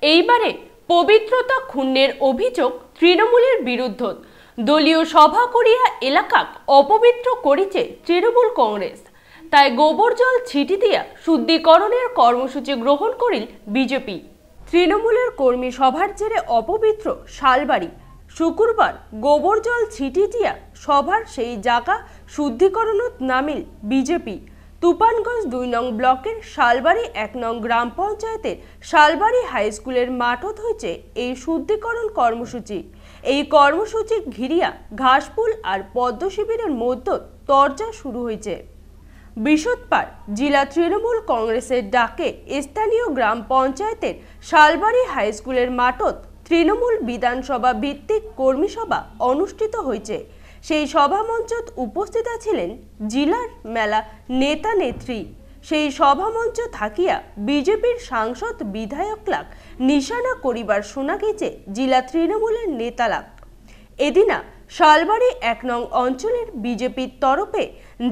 এইবারে পবিত্রতা ক্ষুণ্ণের অভিযোগ তৃণমূলের বিরুদ্ধে দলীয় সভা করিয়া এলাকা অপবিত্র করিছে তৃণমূল কংগ্রেস। তাই গোবর জল ছিটি দিয়া শুদ্ধিকরণের কর্মসূচি গ্রহণ করিল বিজেপি। তৃণমূলের কর্মী সভার জেরে অপবিত্র শালবাড়ি। শুক্রবার গোবর জল ছিটি দিয়া সভার সেই জায়গা শুদ্ধিকরণত নামিল বিজেপি। তুফানগঞ্জ ২ নং ব্লকের শালবাড়ি ১ নং গ্রাম পঞ্চায়েতের শালবাড়ি হাই স্কুলের মাঠত হয়েছে এই শুদ্ধিকরণ কর্মসূচি। এই কর্মসূচি ঘিরিয়া ঘাসফুল আর পদ্ম শিবিরের মধ্যে তরজা শুরু হয়েছে। বৃহস্পতিবার জেলা তৃণমূল কংগ্রেসের ডাকে স্থানীয় গ্রাম পঞ্চায়েতের শালবাড়ি হাই স্কুলের মাঠত তৃণমূল বিধানসভা ভিত্তিক কর্মী সভা অনুষ্ঠিত হয়েছে। সেই সভামঞ্চত উপস্থিত ছিলেন জেলার মেলা নেতা নেত্রী। সেই সভামঞ্চ থাকিয়া বিজেপির সাংসদ বিধায়কলাক নিশানা করিবার শোনা গেছে জেলা তৃণমূলের নেতালাক। এদিনা শালবাড়ি ১ নং অঞ্চলের বিজেপির তরফে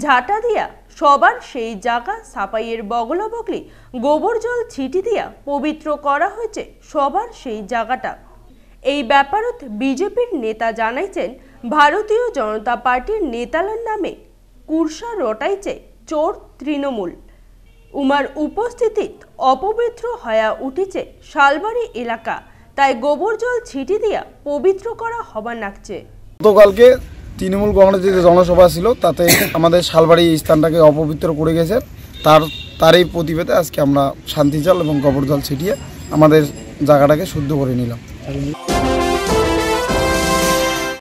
ঝাঁটা দিয়া সবার সেই জায়গা সাপাইয়ের বগলা বগলি গোবর জল ছিটি দিয়া পবিত্র করা হয়েছে সবার সেই জায়গাটা। এই ব্যাপারত বিজেপির নেতা জানাইছেন ভারতীয় জনতা পার্টির নেতালার নামে কুরসা রটাইছে চোর তৃণমূল। উমার উপস্থিতিত অপবিত্র হয়ে উঠেছে শালবাড়ি এলাকা, তাই গোবর জল ছিটি দিয়া পবিত্র করা হবার লাগছে। গতকালকে তৃণমূল কংগ্রেসের যে জনসভা ছিল তাতে আমাদের শালবাড়ি স্থানটাকে অপবিত্র করে গেছে। তারই প্রতিবেদে আজকে আমরা শান্তি জল এবং গোবর জল ছিটিয়ে আমাদের জায়গাটাকে শুদ্ধ করে নিলাম।